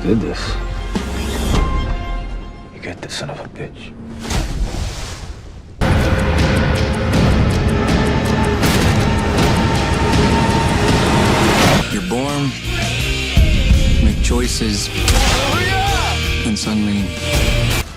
did this? You get this son of a bitch. You're born, make choices, and suddenly...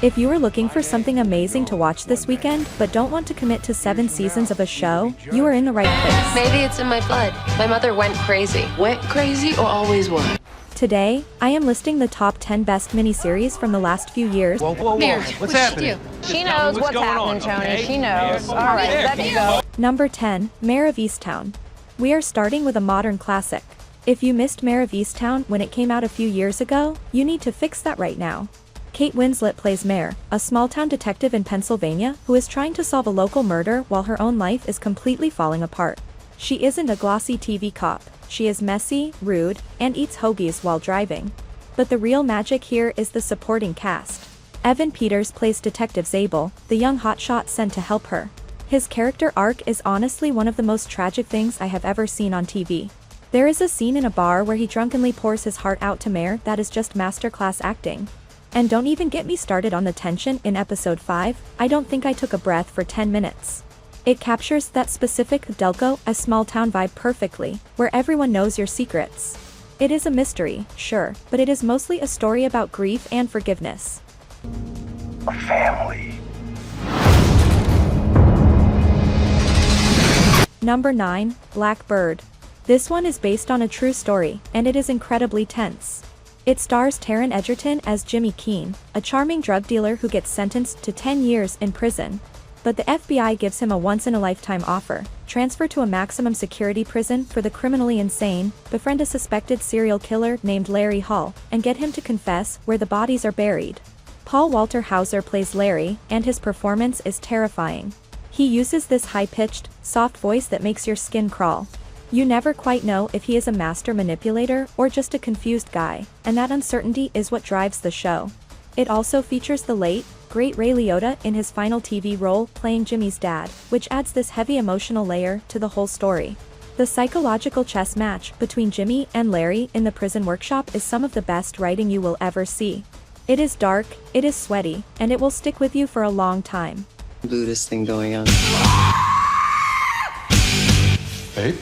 If you are looking for something amazing to watch this weekend, but don't want to commit to 7 seasons of a show, you are in the right place. Maybe it's in my blood. My mother went crazy. Went crazy or always was? Today, I am listing the top 10 best miniseries from the last few years. Whoa. What's happening? She knows what's happening, Tony. Okay? She knows. All right, let's go. Number 10, Mare of Easttown. We are starting with a modern classic. If you missed Mare of Easttown when it came out a few years ago, you need to fix that right now. Kate Winslet plays Mare, a small-town detective in Pennsylvania who is trying to solve a local murder while her own life is completely falling apart. She isn't a glossy TV cop. She is messy, rude, and eats hoagies while driving. But the real magic here is the supporting cast. Evan Peters plays Detective Zabel, the young hotshot sent to help her. His character arc is honestly one of the most tragic things I have ever seen on TV. There is a scene in a bar where he drunkenly pours his heart out to Mare that is just masterclass acting. And don't even get me started on the tension in episode 5, I don't think I took a breath for 10 minutes. It captures that specific Delco, a small town vibe perfectly, where everyone knows your secrets. It is a mystery, sure, but it is mostly a story about grief and forgiveness. A family. Number 9, Blackbird. This one is based on a true story, and it is incredibly tense. It stars Taron Egerton as Jimmy Keene, a charming drug dealer who gets sentenced to 10 years in prison. But the FBI gives him a once-in-a-lifetime offer: transfer to a maximum security prison for the criminally insane, befriend a suspected serial killer named Larry Hall, and get him to confess where the bodies are buried. Paul Walter Hauser plays Larry, and his performance is terrifying. He uses this high-pitched, soft voice that makes your skin crawl. You never quite know if he is a master manipulator or just a confused guy, and that uncertainty is what drives the show. It also features the late, great Ray Liotta in his final TV role playing Jimmy's dad, which adds this heavy emotional layer to the whole story. The psychological chess match between Jimmy and Larry in the prison workshop is some of the best writing you will ever see. It is dark, it is sweaty, and it will stick with you for a long time. Buddhist thing going on. Babe?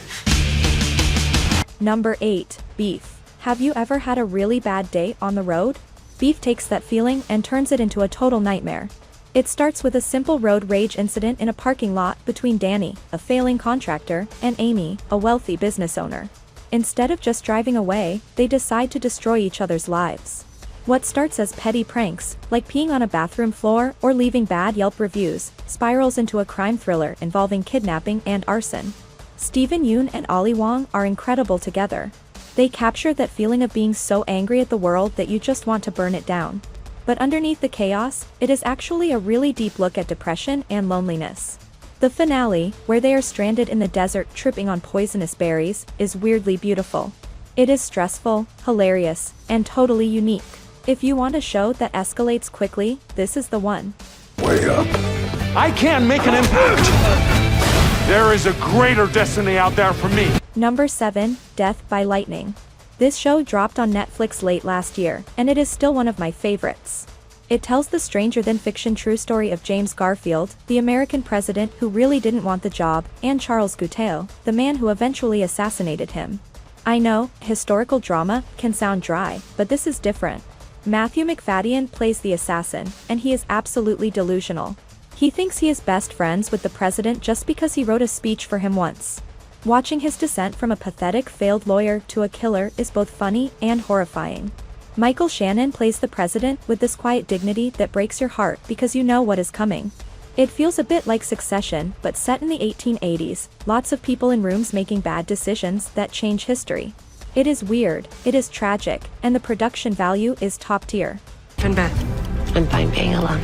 Number 8, Beef. Have you ever had a really bad day on the road? Beef takes that feeling and turns it into a total nightmare. It starts with a simple road rage incident in a parking lot between Danny, a failing contractor, and Amy, a wealthy business owner. Instead of just driving away, they decide to destroy each other's lives. What starts as petty pranks, like peeing on a bathroom floor or leaving bad Yelp reviews, spirals into a crime thriller involving kidnapping and arson. Steven Yeun and Ali Wong are incredible together. They capture that feeling of being so angry at the world that you just want to burn it down. But underneath the chaos, it is actually a really deep look at depression and loneliness. The finale, where they are stranded in the desert tripping on poisonous berries, is weirdly beautiful. It is stressful, hilarious, and totally unique. If you want a show that escalates quickly, this is the one. Way up. I can make an impact. There is a greater destiny out there for me. Number 7, Death by Lightning. This show dropped on Netflix late last year, and it is still one of my favorites. It tells the stranger-than-fiction true story of James Garfield, the American president who really didn't want the job, and Charles Gouteau, the man who eventually assassinated him. I know, historical drama can sound dry, but this is different. Matthew McFadden plays the assassin, and he is absolutely delusional. He thinks he is best friends with the president just because he wrote a speech for him once. Watching his descent from a pathetic failed lawyer to a killer is both funny and horrifying. Michael Shannon plays the president with this quiet dignity that breaks your heart because you know what is coming. It feels a bit like Succession, but set in the 1880s, lots of people in rooms making bad decisions that change history. It is weird, it is tragic, and the production value is top tier. And Beth? I'm fine being alone.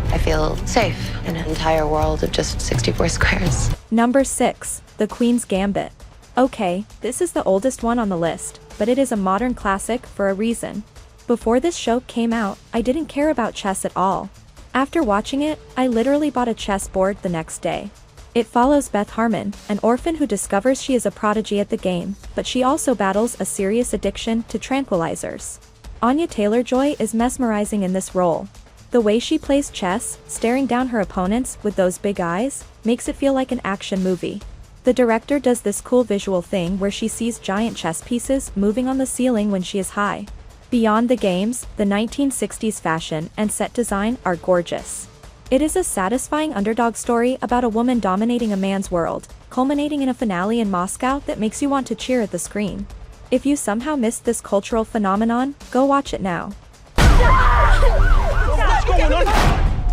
I feel safe in an entire world of just 64 squares. Number 6, The Queen's Gambit. Okay, this is the oldest one on the list, but it is a modern classic for a reason. Before this show came out, I didn't care about chess at all. After watching it, I literally bought a chess board the next day. It follows Beth Harmon, an orphan who discovers she is a prodigy at the game, but she also battles a serious addiction to tranquilizers. Anya Taylor-Joy is mesmerizing in this role. The way she plays chess, staring down her opponents with those big eyes, makes it feel like an action movie. The director does this cool visual thing where she sees giant chess pieces moving on the ceiling when she is high. Beyond the games, the 1960s fashion and set design are gorgeous. It is a satisfying underdog story about a woman dominating a man's world, culminating in a finale in Moscow that makes you want to cheer at the screen. If you somehow missed this cultural phenomenon, go watch it now. What's going on?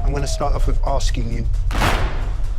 I'm going to start off with asking you.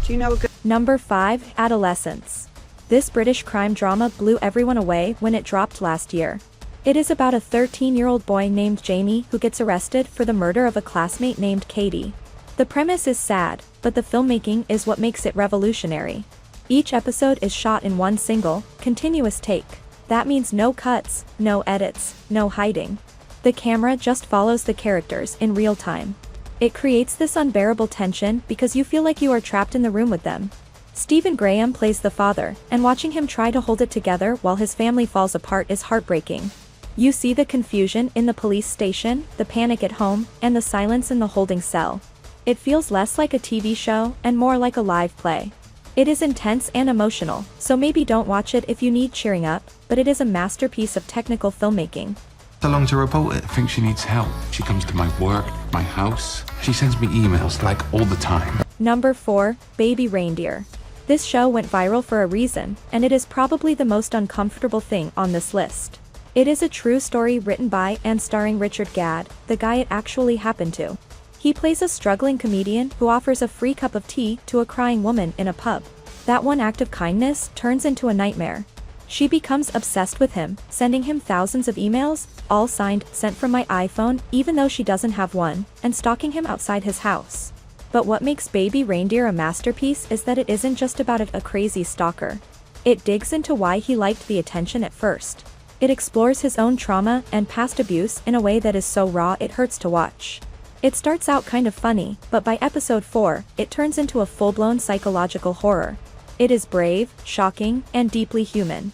Do you know a good... Number 5, Adolescence. This British crime drama blew everyone away when it dropped last year. It is about a 13-year-old boy named Jamie who gets arrested for the murder of a classmate named Katie. The premise is sad, but the filmmaking is what makes it revolutionary. Each episode is shot in one single, continuous take. That means no cuts, no edits, no hiding. The camera just follows the characters in real time. It creates this unbearable tension because you feel like you are trapped in the room with them. Stephen Graham plays the father, and watching him try to hold it together while his family falls apart is heartbreaking. You see the confusion in the police station, the panic at home, and the silence in the holding cell. It feels less like a TV show and more like a live play. It is intense and emotional, so maybe don't watch it if you need cheering up, but it is a masterpiece of technical filmmaking. So long to report it. I think she needs help. She comes to my work, my house. She sends me emails like all the time. Number 4, Baby Reindeer. This show went viral for a reason, and it is probably the most uncomfortable thing on this list. It is a true story written by and starring Richard Gadd, the guy it actually happened to. He plays a struggling comedian who offers a free cup of tea to a crying woman in a pub. That one act of kindness turns into a nightmare. She becomes obsessed with him, sending him thousands of emails, all signed, "Sent from my iPhone," even though she doesn't have one, and stalking him outside his house. But what makes Baby Reindeer a masterpiece is that it isn't just about a crazy stalker. It digs into why he liked the attention at first. It explores his own trauma and past abuse in a way that is so raw it hurts to watch. It starts out kind of funny, but by episode 4, it turns into a full-blown psychological horror. It is brave, shocking, and deeply human.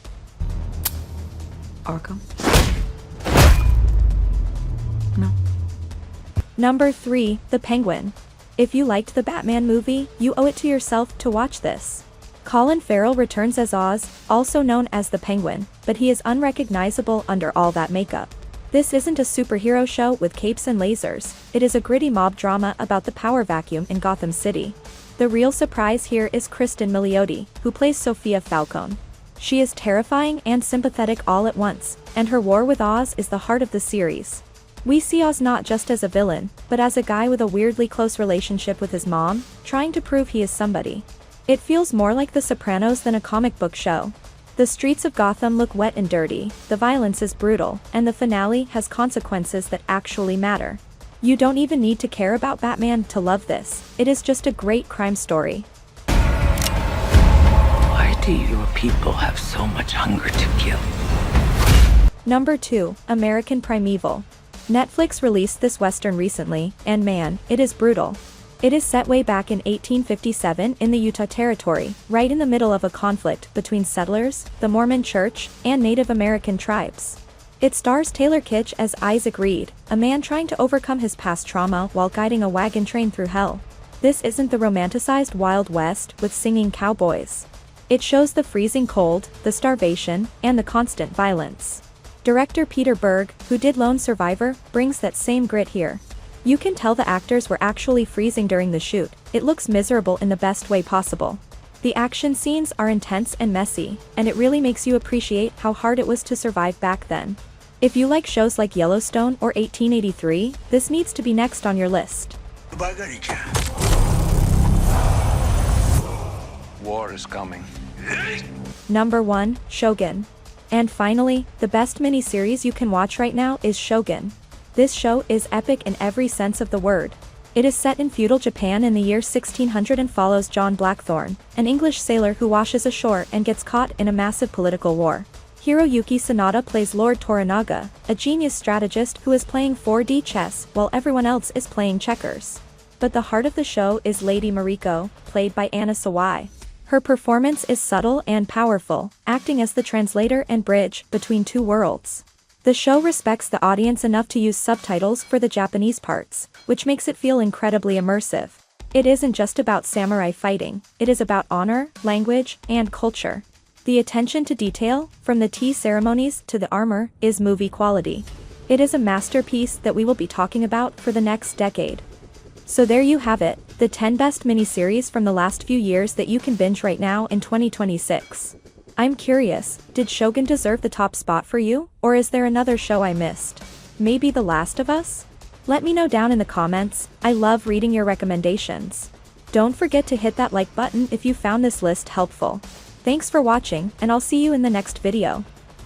Arkham? No. Number 3, The Penguin. If you liked the Batman movie, you owe it to yourself to watch this. Colin Farrell returns as Oz, also known as the Penguin, but he is unrecognizable under all that makeup. This isn't a superhero show with capes and lasers, it is a gritty mob drama about the power vacuum in Gotham City. The real surprise here is Kristen Milioti, who plays Sophia Falcone. She is terrifying and sympathetic all at once, and her war with Oz is the heart of the series. We see Oz not just as a villain, but as a guy with a weirdly close relationship with his mom, trying to prove he is somebody. It feels more like The Sopranos than a comic book show. The streets of Gotham look wet and dirty, the violence is brutal, and the finale has consequences that actually matter. You don't even need to care about Batman to love this, it is just a great crime story. Why do your people have so much hunger to kill? Number 2, American Primeval. Netflix released this western recently, and man, it is brutal. It is set way back in 1857 in the Utah Territory, right in the middle of a conflict between settlers, the Mormon Church, and Native American tribes. It stars Taylor Kitsch as Isaac Reed, a man trying to overcome his past trauma while guiding a wagon train through hell. This isn't the romanticized Wild West with singing cowboys. It shows the freezing cold, the starvation, and the constant violence. Director Peter Berg, who did Lone Survivor, brings that same grit here. You can tell the actors were actually freezing during the shoot, it looks miserable in the best way possible. The action scenes are intense and messy, and it really makes you appreciate how hard it was to survive back then. If you like shows like Yellowstone or 1883, this needs to be next on your list. War is coming. Number 1, Shogun. And finally, the best miniseries you can watch right now is Shogun. This show is epic in every sense of the word. It is set in feudal Japan in the year 1600 and follows John Blackthorne, an English sailor who washes ashore and gets caught in a massive political war. Hiroyuki Sanada plays Lord Toranaga, a genius strategist who is playing 4D chess while everyone else is playing checkers. But the heart of the show is Lady Mariko, played by Anna Sawai. Her performance is subtle and powerful, acting as the translator and bridge between two worlds. The show respects the audience enough to use subtitles for the Japanese parts, which makes it feel incredibly immersive. It isn't just about samurai fighting, it is about honor, language, and culture. The attention to detail, from the tea ceremonies to the armor, is movie quality. It is a masterpiece that we will be talking about for the next decade. So there you have it, the 10 best miniseries from the last few years that you can binge right now in 2026. I'm curious, did Shogun deserve the top spot for you, or is there another show I missed? Maybe The Last of Us? Let me know down in the comments. I love reading your recommendations. Don't forget to hit that like button if you found this list helpful. Thanks for watching, and I'll see you in the next video.